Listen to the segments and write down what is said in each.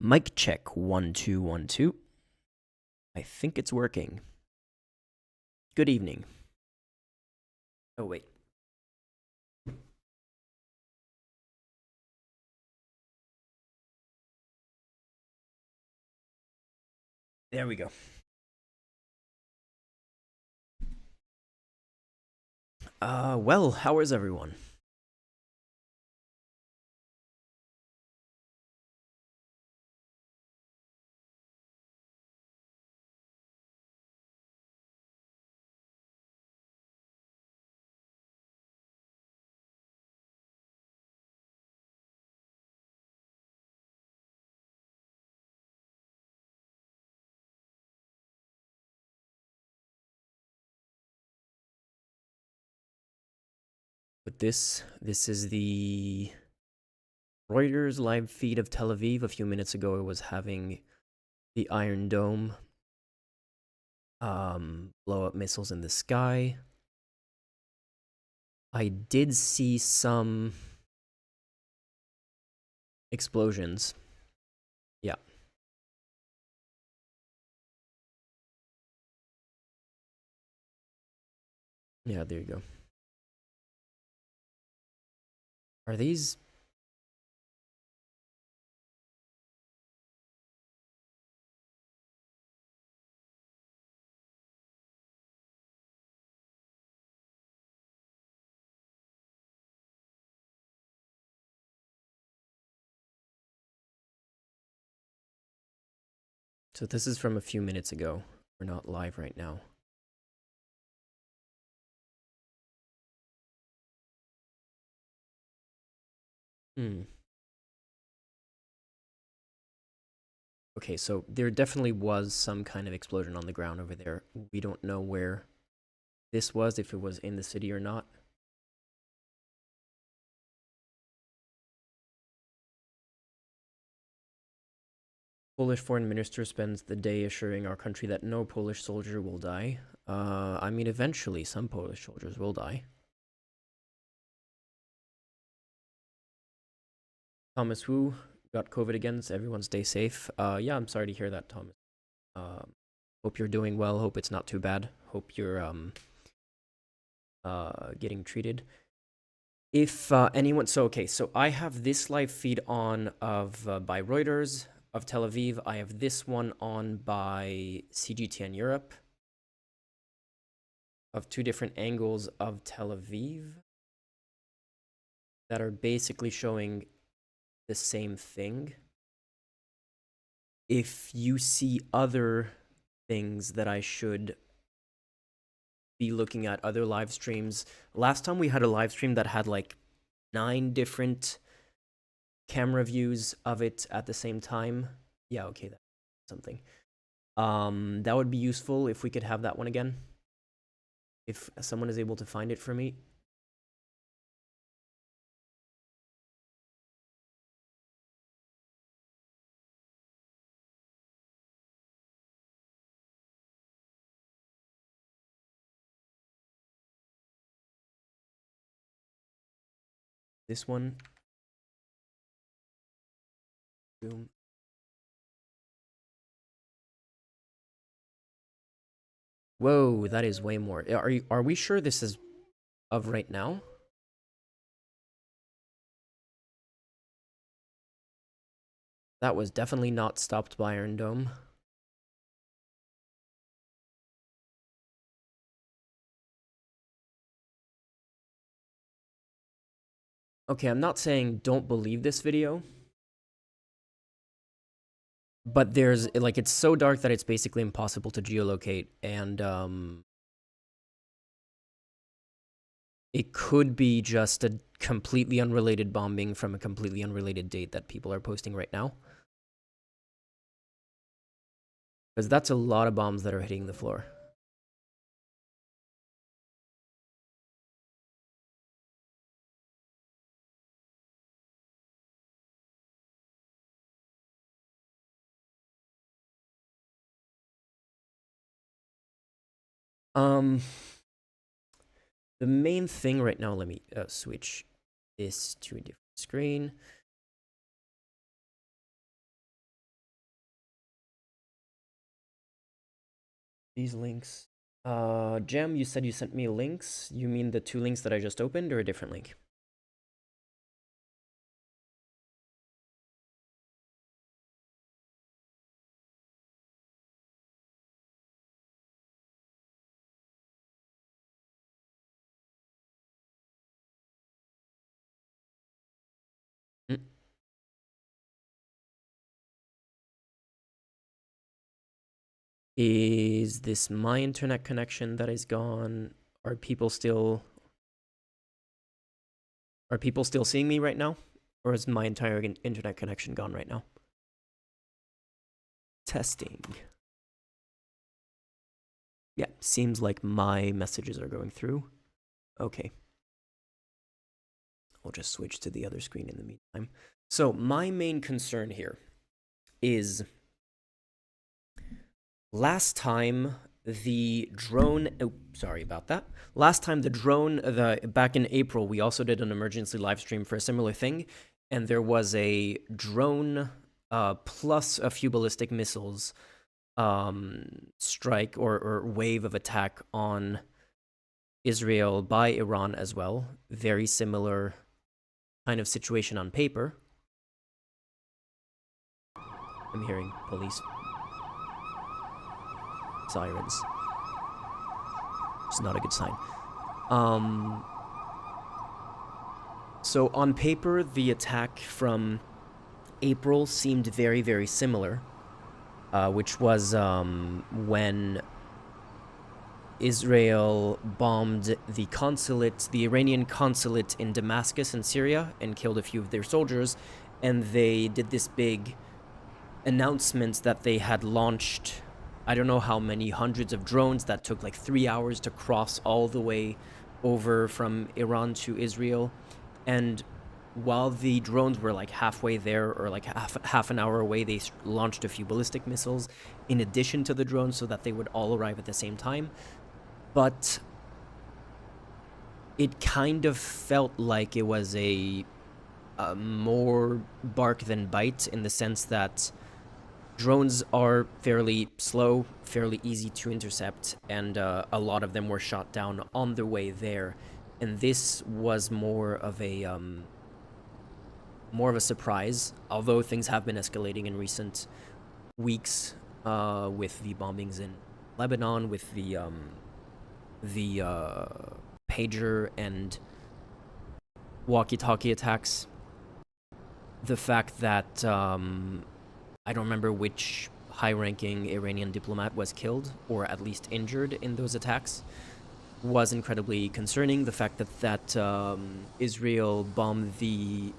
Mic check 1 2 1 2. I think it's working. Good evening. Oh, wait. There we go. Well, how is everyone? But this is the Reuters live feed of Tel Aviv. A few minutes ago, it was having the Iron Dome blow up missiles in the sky. I did see some explosions. Yeah. Yeah, there you go. Are these... So this is from a few minutes ago. We're not live right now. Okay, so there definitely was some kind of explosion on the ground over there. We don't know where this was, if it was in the city or not. Polish foreign minister spends the day assuring our country that no Polish soldier will die. I mean, eventually some Polish soldiers will die. Thomas Wu got COVID again, so everyone stay safe. Yeah, I'm sorry to hear that, Thomas. Hope you're doing well. Hope it's not too bad. Hope you're getting treated. If anyone, so okay, so I have this live feed on of by Reuters of Tel Aviv. I have this one on by CGTN Europe of two different angles of Tel Aviv that are basically showing the same thing. If you see other things that I should be looking at, other live streams. Last time we had a live stream that had like 9 different camera views of it at the same time. Yeah, okay, that's something. That would be useful if we could have that one again. If someone is able to find it for me. This one. Boom. Whoa, that is way more. Are we sure this is of right now? That was definitely not stopped by Iron Dome. Okay, I'm not saying don't believe this video. But there's, like, it's so dark that it's basically impossible to geolocate, and, it could be just a completely unrelated bombing from a completely unrelated date that people are posting right now. Because that's a lot of bombs that are hitting the floor. The main thing right now, let me switch this to a different screen. These links. Jam, you said you sent me links. You mean the 2 links that I just opened, or a different link? Mm. Is this my internet connection that is gone? Are people still seeing me right now? Or is my entire internet connection gone right now? Testing. Yeah, seems like my messages are going through. Okay. I'll just switch to the other screen in the meantime. So my main concern here is last time the drone, oh, sorry about that. Last time the drone, back in April, we also did an emergency live stream for a similar thing, and there was a drone plus a few ballistic missiles strike or wave of attack on Israel by Iran as well. Very similar kind of situation on paper. I'm hearing police sirens. It's not a good sign. So on paper, the attack from April seemed very, very similar, which was when Israel bombed the consulate, the Iranian consulate in Damascus in Syria, and killed a few of their soldiers, and they did this big announcement that they had launched, I don't know how many hundreds of drones that took like 3 hours to cross all the way over from Iran to Israel. And while the drones were like halfway there, or like half an hour away, they launched a few ballistic missiles in addition to the drones so that they would all arrive at the same time. But it kind of felt like it was a more bark than bite, in the sense that drones are fairly slow, fairly easy to intercept, and a lot of them were shot down on their way there. And this was more of a surprise, although things have been escalating in recent weeks with the bombings in Lebanon, with the pager and walkie-talkie attacks. The fact that I don't remember which high-ranking Iranian diplomat was killed, or at least injured in those attacks, was incredibly concerning. The fact that Israel bombed the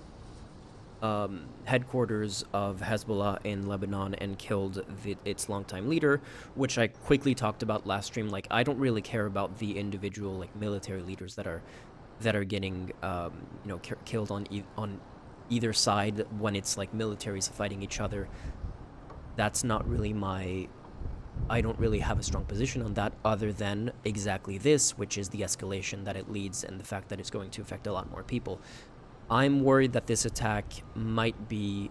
headquarters of Hezbollah in Lebanon and killed its longtime leader, which I quickly talked about last stream. Like, I don't really care about the individual like military leaders that are getting killed on either side when it's like militaries fighting each other. That's not really I don't really have a strong position on that, other than exactly this, which is the escalation that it leads and the fact that it's going to affect a lot more people. I'm worried that this attack might be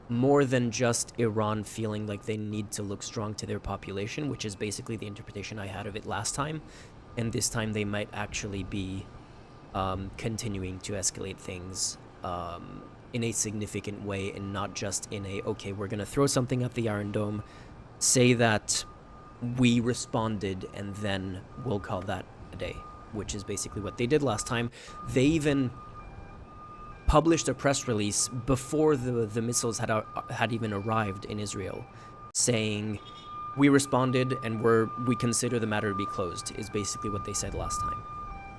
more than just Iran feeling like they need to look strong to their population, which is basically the interpretation I had of it last time. And this time they might actually be continuing to escalate things in a significant way, and not just in a, okay, we're going to throw something at the Iron Dome, say that we responded, and then we'll call that a day, which is basically what they did last time. They even published a press release before the missiles had even arrived in Israel, saying, we responded and we consider the matter to be closed, is basically what they said last time.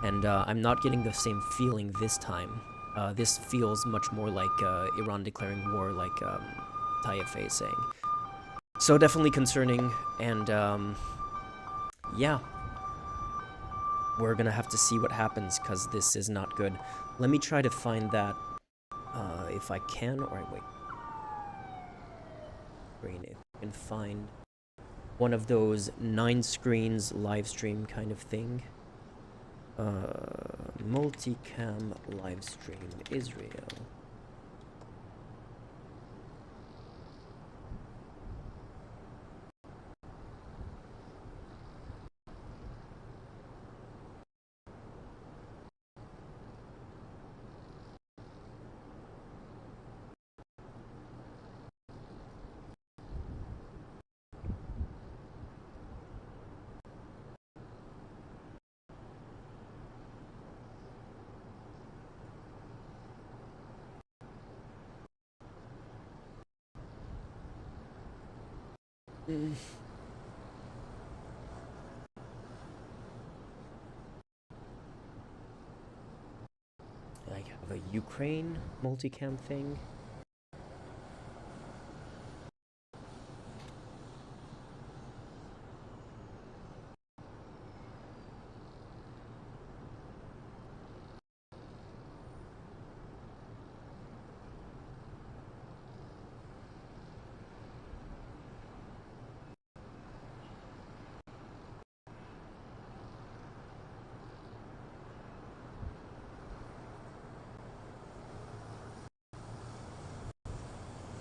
And I'm not getting the same feeling this time. This feels much more like Iran declaring war, like Tayyip is saying. So definitely concerning, and yeah. We're gonna have to see what happens, because this is not good. Let me try to find that, if I can. Alright, wait. If I can find one of those 9 screens live stream kind of thing. Multicam live stream Israel. Mm. I have a Ukraine multicam thing.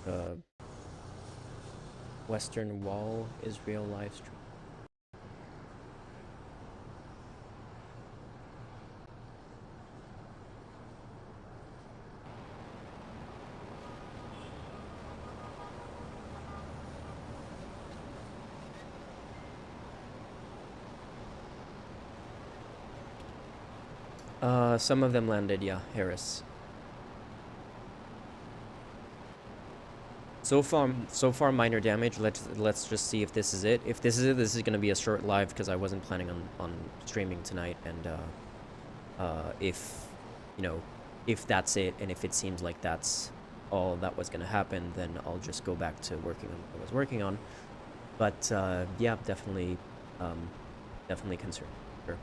Uh, Western Wall Israel live stream. Some of them landed, yeah, Harris. So far, minor damage. Let's just see if this is it. If this is it, this is gonna be a short live because I wasn't planning on streaming tonight. And if you know, if that's it, and if it seems like that's all that was gonna happen, then I'll just go back to working on what I was working on. But yeah, definitely, definitely concerned. Sure.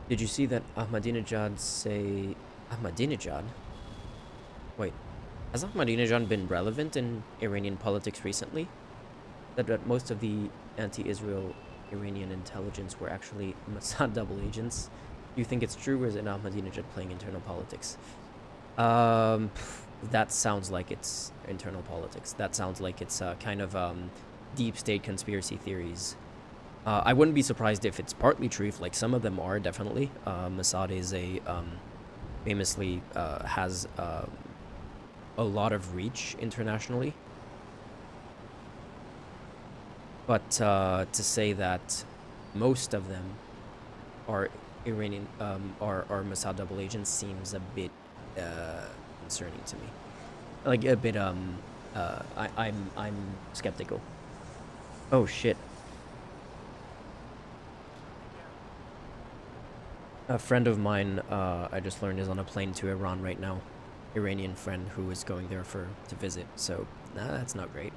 Did you see that Ahmadinejad say Ahmadinejad? Wait, has Ahmadinejad been relevant in Iranian politics recently? That most of the anti-Israel Iranian intelligence were actually Mossad double agents. Do you think it's true, or is it Ahmadinejad playing internal politics? Um, that sounds like it's internal politics. That sounds like it's kind of deep state conspiracy theories. I wouldn't be surprised if it's partly true. If, like, some of them are definitely. Mossad is a famously has a lot of reach internationally. But to say that most of them are Iranian are Mossad double agents seems a bit concerning to me. Like a bit I'm skeptical. Oh shit. A friend of mine I just learned is on a plane to Iran right now. Iranian friend who is going there to visit. So that's not great.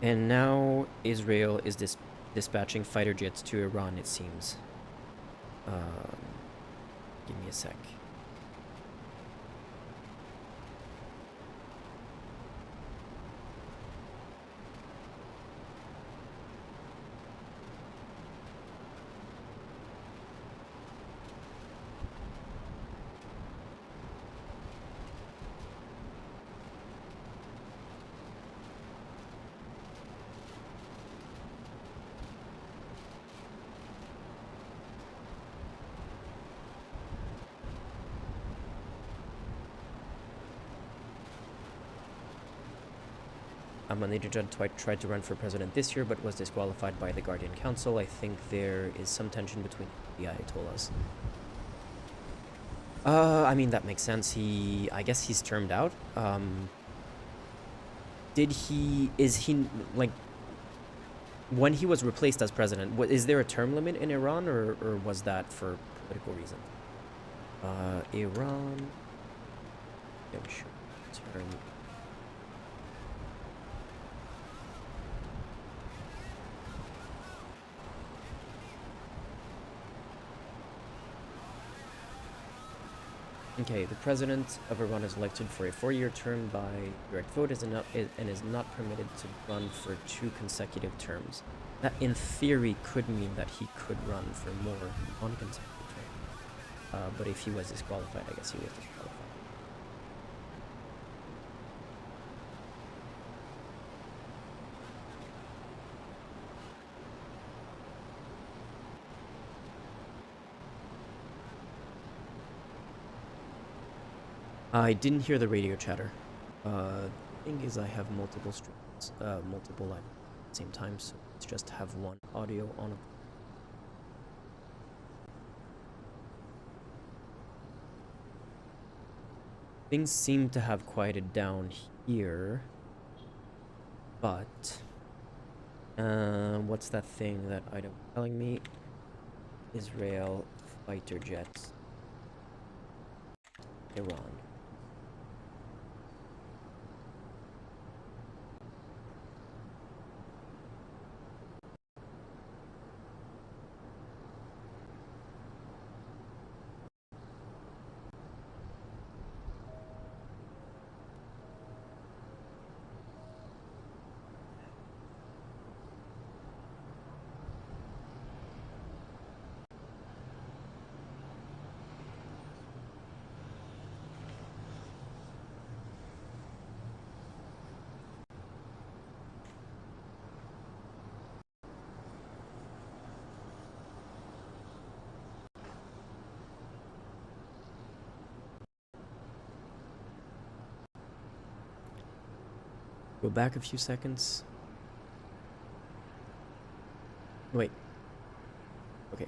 And now Israel is dispatching fighter jets to Iran, it seems. Um, Give me a sec. Ahmadinejad tried to run for president this year, but was disqualified by the Guardian Council. I think there is some tension between the Ayatollahs. I mean, that makes sense. I guess he's termed out. Is he, like, when he was replaced as president, is there a term limit in Iran, or was that for political reasons? Iran. Yeah, sure. Term. Okay, the president of Iran is elected for a 4-year term by direct vote and is not permitted to run for 2 consecutive terms. That, in theory, could mean that he could run for more than 1 consecutive term. But if he was disqualified, I guess he was disqualified. I didn't hear the radio chatter. The thing is, I have multiple streams, multiple live at the same time, so let's just have one audio on. Things seem to have quieted down here, but what's that thing that I don't telling me? Israel fighter jets, Iran. Go back a few seconds. Wait. Okay.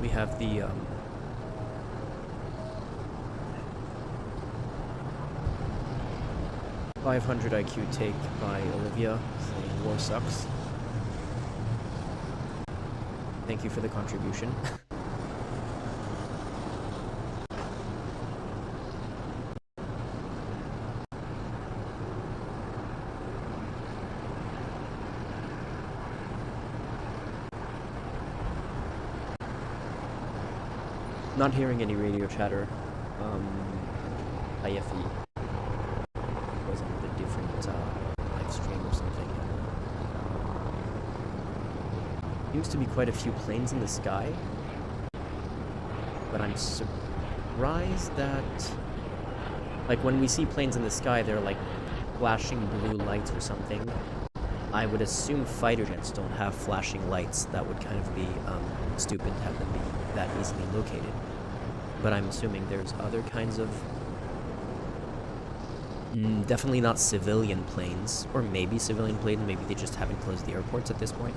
We have the 500 IQ take by Olivia saying war sucks. Thank you for the contribution. Not hearing any radio chatter. IFE was on a different live stream or something. Seems to be quite a few planes in the sky, but I'm surprised that, like, when we see planes in the sky, they're like flashing blue lights or something. I would assume fighter jets don't have flashing lights. That would kind of be stupid to have them be that easily located. But I'm assuming there's other kinds of... definitely not civilian planes. Or maybe civilian planes, maybe they just haven't closed the airports at this point.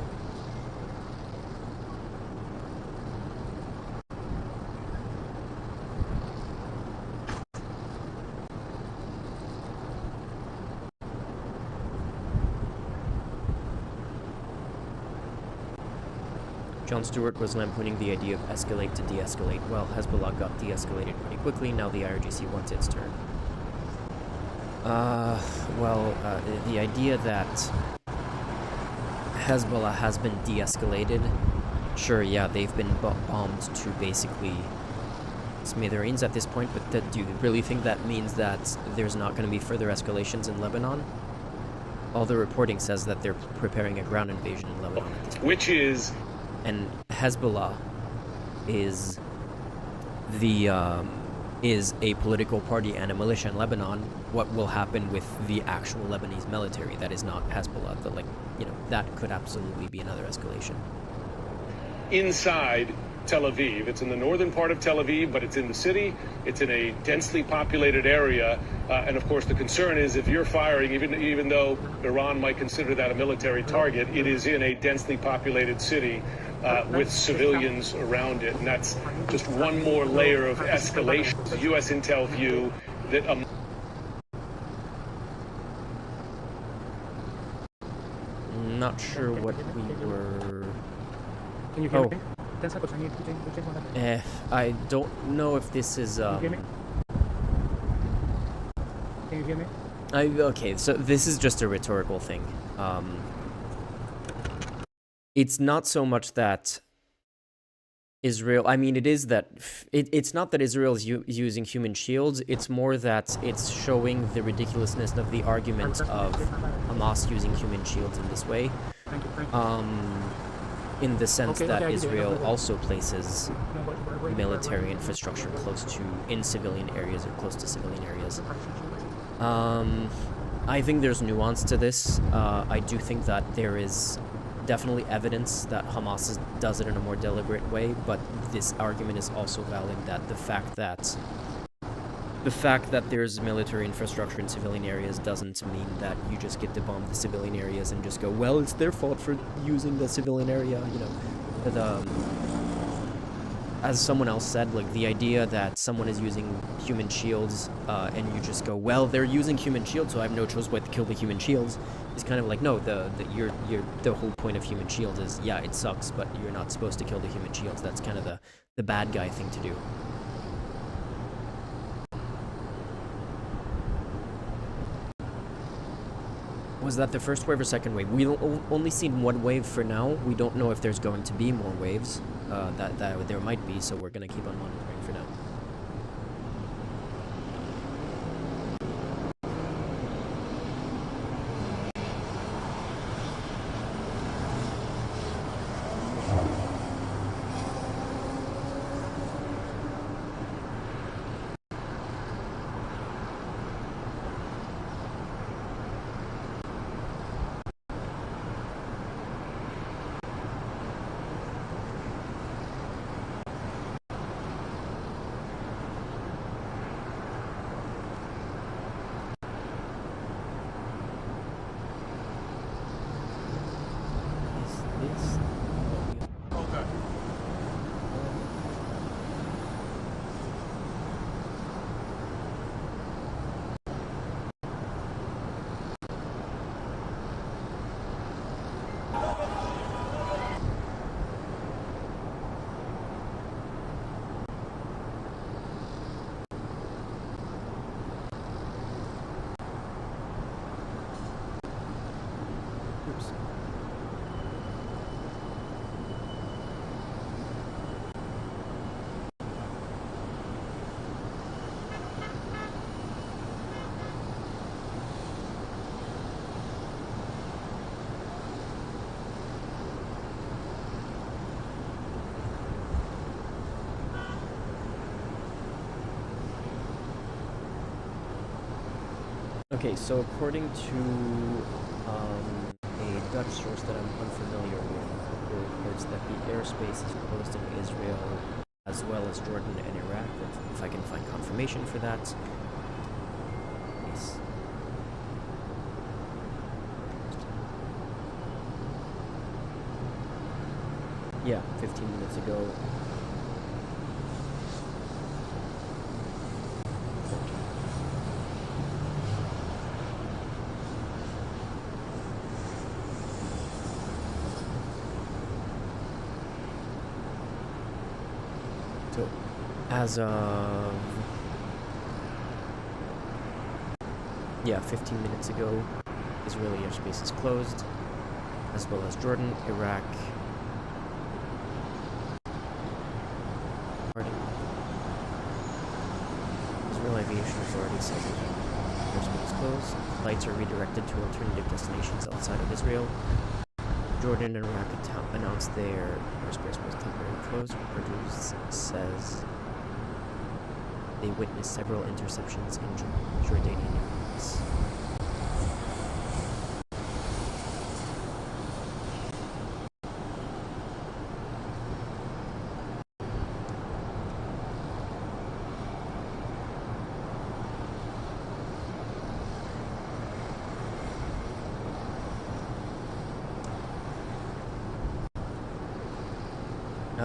Jon Stewart was lampooning the idea of escalate to de-escalate. Well, Hezbollah got de-escalated pretty quickly, now the IRGC wants its turn. The idea that Hezbollah has been de-escalated, sure, yeah, they've been bombed to basically smithereens at this point, but do you really think that means that there's not going to be further escalations in Lebanon? All the reporting says that they're preparing a ground invasion in Lebanon at this point. Which is... And Hezbollah is the is a political party and a militia in Lebanon, what will happen with the actual Lebanese military that is not Hezbollah? That, like, you know, that could absolutely be another escalation. Inside Tel Aviv. It's in the northern part of Tel Aviv, but it's in the city. It's in a densely populated area. And of course, the concern is if you're firing, even though Iran might consider that a military target, it is in a densely populated city with civilians around it. And that's just one more layer of escalation. The U.S. intel view that I'm not sure what we were... Can you hear me? I don't know if this is... Can you hear me? Okay, so this is just a rhetorical thing. It's not so much that Israel... I mean, it is that... It's not that Israel is using human shields. It's more that it's showing the ridiculousness of the argument of Hamas using human shields in this way. In the sense that Israel also places military infrastructure in civilian areas or close to civilian areas. I think there's nuance to this. I do think that there is definitely evidence that Hamas does it in a more deliberate way, but this argument is also valid that the fact that there's military infrastructure in civilian areas doesn't mean that you just get to bomb the civilian areas and just go, well, it's their fault for using the civilian area, you know. As someone else said, like, the idea that someone is using human shields and you just go, well, they're using human shields, so I have no choice but to kill the human shields, is kind of like, no, the whole point of human shields is, yeah, it sucks, but you're not supposed to kill the human shields. That's kind of the bad guy thing to do. Was that the first wave or second wave? We've only seen one wave for now. We don't know if there's going to be more waves. That there might be, so we're going to keep on monitoring for now. Okay, so according to a Dutch source that I'm unfamiliar with, it reports that the airspace is closed in Israel as well as Jordan and Iraq. If I can find confirmation for that. Yes. Yeah, 15 minutes ago. So, as of... yeah, 15 minutes ago, Israeli airspace is closed, as well as Jordan, Iraq, Israel Aviation Authority says airspace is closed. Flights are redirected to alternative destinations outside of Israel. Jordan and Iraq announced their airspace was temporarily closed. Reuters says they witnessed several interceptions in Jordanian airspace.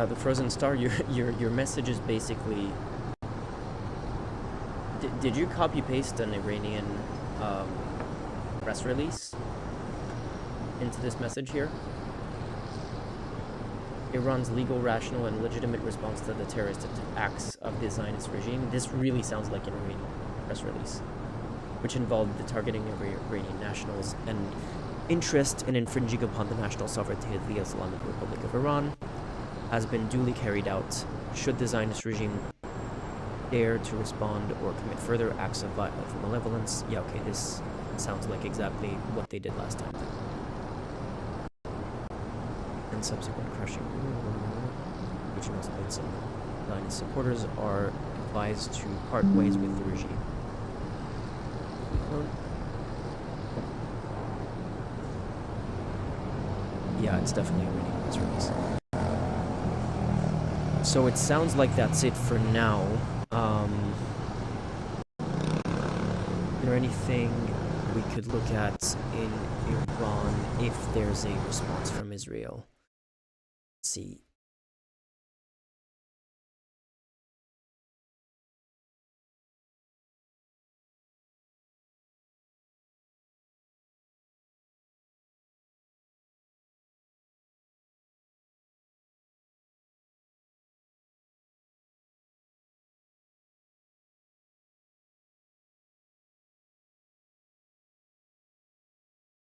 The Frozen Star, your message is basically. Did you copy paste an Iranian press release into this message here? Iran's legal, rational, and legitimate response to the terrorist acts of the Zionist regime. This really sounds like an Iranian press release, which involved the targeting of Iranian nationals and interest in infringing upon the national sovereignty of the Islamic Republic of Iran has been duly carried out. Should the Zionist regime dare to respond or commit further acts of malevolence, yeah, okay, this sounds like exactly what they did last time. And subsequent crushing, which most plates and Zionist supporters are advised to part ways with the regime. Yeah, it's definitely a Iranian press release. So it sounds like that's it for now. Is there anything we could look at in Iran if there's a response from Israel? Let's see.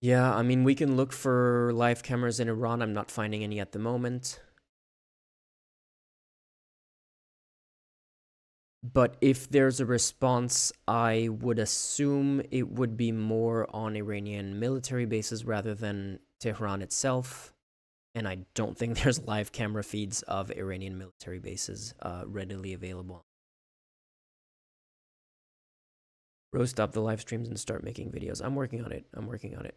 Yeah, I mean, we can look for live cameras in Iran. I'm not finding any at the moment. But if there's a response, I would assume it would be more on Iranian military bases rather than Tehran itself. And I don't think there's live camera feeds of Iranian military bases readily available. Rose, stop the live streams and start making videos. I'm working on it. I'm working on it.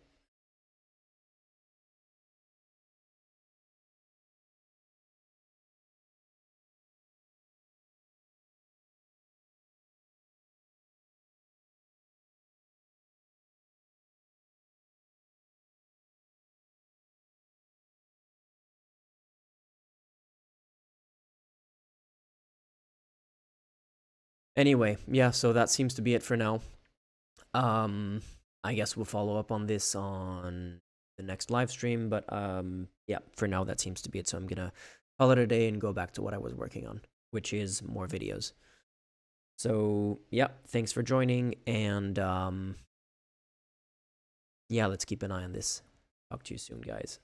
Anyway, yeah, so that seems to be it for now. I guess we'll follow up on this on the next live stream, but yeah, for now that seems to be it. So I'm gonna call it a day and go back to what I was working on, which is more videos. So yeah, thanks for joining, and yeah, let's keep an eye on this. Talk to you soon, guys.